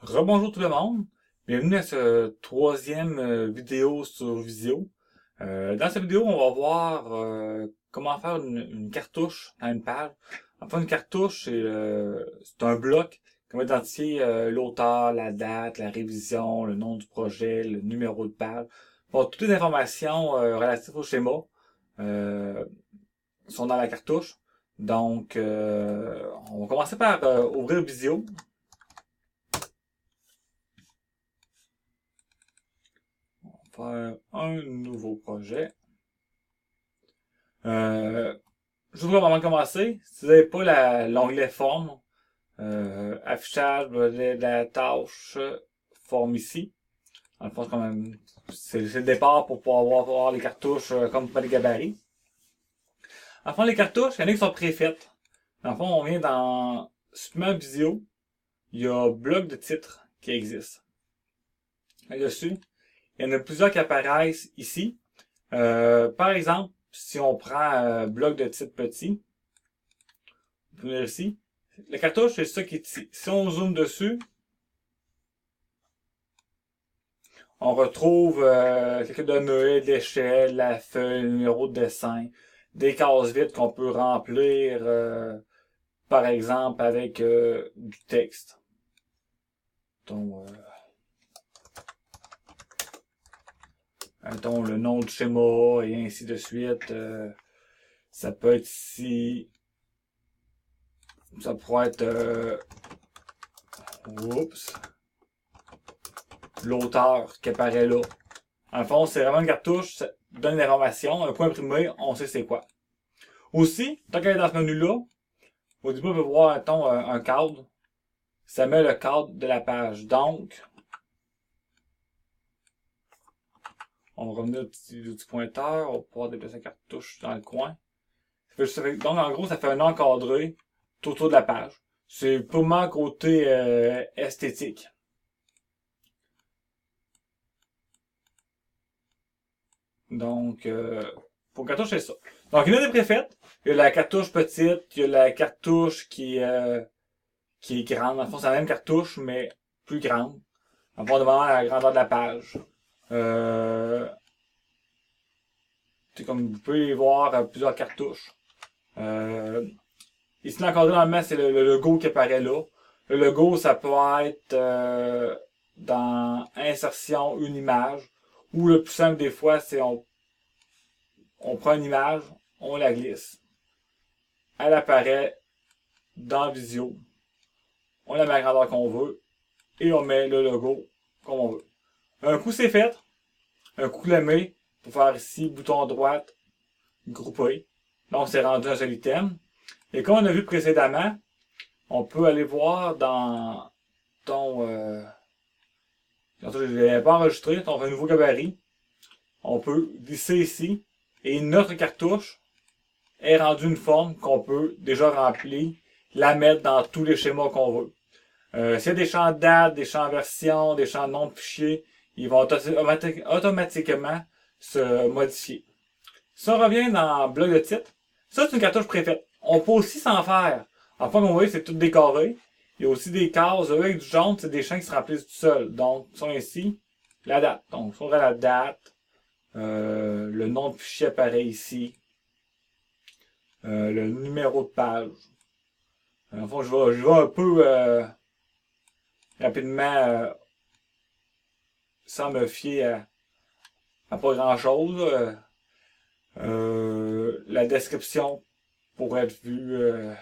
Rebonjour tout le monde, bienvenue à ce troisième vidéo sur Visio. Dans cette vidéo, on va voir comment faire une cartouche dans une page. Enfin, une cartouche, c'est un bloc qui va identifier l'auteur, la date, la révision, le nom du projet, le numéro de page. Bon, toutes les informations relatives au schéma euh, sont dans la cartouche. Donc, on va commencer par ouvrir Visio. Faire un nouveau projet. Euh, Juste avant de commencer, si vous n'avez pas l'onglet forme, affichage de la tâche, forme ici. Dans le fond, c'est le départ pour pouvoir voir les cartouches comme par les gabarits. En fond, les cartouches, il y en a qui sont préfaites. Dans le fond, on vient dans Supplément Visio, il y a bloc de titres qui existe. Là-dessus, il y en a plusieurs qui apparaissent ici. Par exemple, si on prend bloc de titre petit, on peut venir ici. La cartouche, c'est ça qui est ici. Si on zoome dessus, on retrouve quelques données, l'échelle, la feuille, le numéro de dessin, des cases vides qu'on peut remplir, par exemple, avec du texte. Donc, mettons le nom du schéma et ainsi de suite. Ça peut être ici. Ça pourrait être oups, l'auteur qui apparaît là. En fond, c'est vraiment une cartouche, ça donne l'information, un point imprimé, on sait c'est quoi. Aussi, tant qu'elle est dans ce menu-là, au début, on peut voir un cadre. Ça met le cadre de la page. Donc, on va revenir au petit pointeur, on va pouvoir déplacer la cartouche dans le coin. Donc, en gros, ça fait un encadré tout autour de la page. C'est purement côté esthétique. Donc, pour cartouche, c'est ça. Donc, il y en a des préfaites. Il y a la cartouche petite, il y a la cartouche qui est grande. Dans le fond, c'est la même cartouche, mais plus grande. On va devant la grandeur de la page. C'est comme vous pouvez y voir plusieurs cartouches. Ici, encadré dans le main, c'est le logo qui apparaît là. Le logo, ça peut être dans insertion, une image. Ou le plus simple des fois, c'est on prend une image, on la glisse. Elle apparaît dans Visio. On la met à la grandeur qu'on veut. Et on met le logo comme on veut. Un coup c'est fait. Un coup la met pour faire ici, bouton droite, grouper. Donc c'est rendu un seul item. Et comme on a vu précédemment, on peut aller voir dans ton... je ne l'avais pas enregistré, on fait un nouveau gabarit. On peut glisser ici. Et notre cartouche est rendue une forme qu'on peut déjà remplir, la mettre dans tous les schémas qu'on veut. S'il y a des champs de date, des champs de version, des champs de nom de fichier, ils vont automatiquement se modifier. Si on revient dans le bloc de titre, ça c'est une cartouche préfaite. On peut aussi s'en faire. En fait, vous voyez, c'est tout décoré. Il y a aussi des cases avec du jaune, c'est des champs qui se remplissent tout seuls. Donc, sont ici, la date. Donc, on la date, le nom de fichier apparaît ici, le numéro de page. Enfin, je vais un peu rapidement sans me fier à pas grand chose. La description pourrait être vue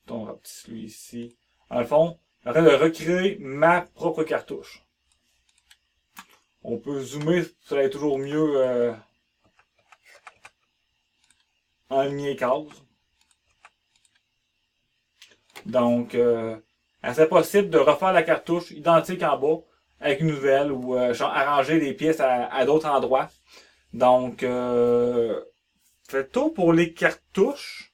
ton petit celui ici. Dans le fond, j'arrête de recréer ma propre cartouche. On peut zoomer, ça va être toujours mieux en ligne case. Donc, c'est possible de refaire la cartouche identique en bas avec une nouvelle ou arranger les pièces à d'autres endroits. Donc, faites tout pour les cartouches.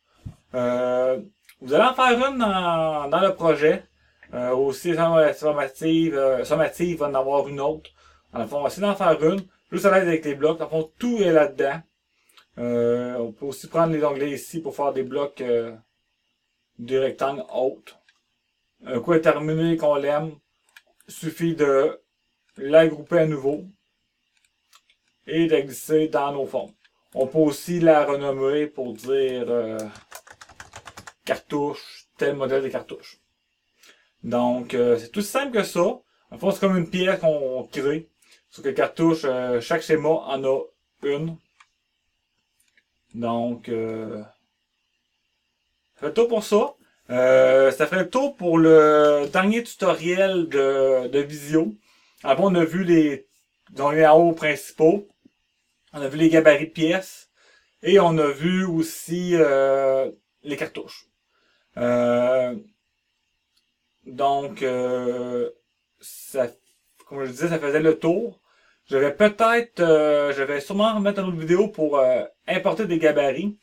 Vous allez en faire une dans le projet. Aussi, sommative va en avoir une autre. Dans le fond, on va essayer d'en faire une. Juste à l'aide avec les blocs. Dans le fond, tout est là-dedans. On peut aussi prendre les onglets ici pour faire des blocs des rectangles hautes. Un coup terminé qu'on l'aime, suffit de l'agrouper à nouveau et de la glisser dans nos fonds. On peut aussi la renommer pour dire cartouche, tel modèle de cartouche. Donc, c'est tout simple que ça. En fait, c'est comme une pièce qu'on crée. Sur que cartouche, chaque schéma en a une. Donc, ça fait le tour pour ça. Ça fait le tour pour le dernier tutoriel de Visio. Avant, on a vu les hauts principaux. On a vu les gabarits de pièces. Et on a vu aussi les cartouches. Donc, ça, comme je disais, ça faisait le tour. Je vais sûrement remettre une autre vidéo pour importer des gabarits.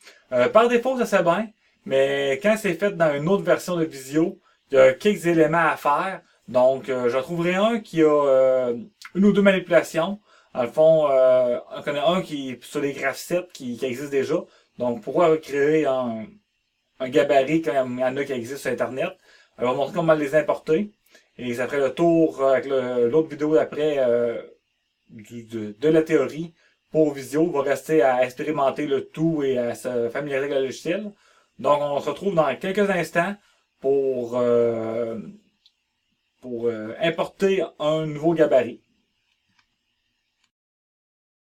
Par défaut, ça c'est bien, mais quand c'est fait dans une autre version de Visio, il y a quelques éléments à faire. Donc, j'en trouverai un qui a une ou deux manipulations. Dans le fond, on connaît un qui est sur les graph-sets qui existe déjà. Donc, pourquoi recréer un gabarit quand il y en a qui existent sur Internet? On va montrer comment les importer. Et ça ferait le tour avec l'autre vidéo d'après de la théorie pour Visio. Il va rester à expérimenter le tout et à se familiariser avec le logiciel. Donc, on se retrouve dans quelques instants pour importer un nouveau gabarit.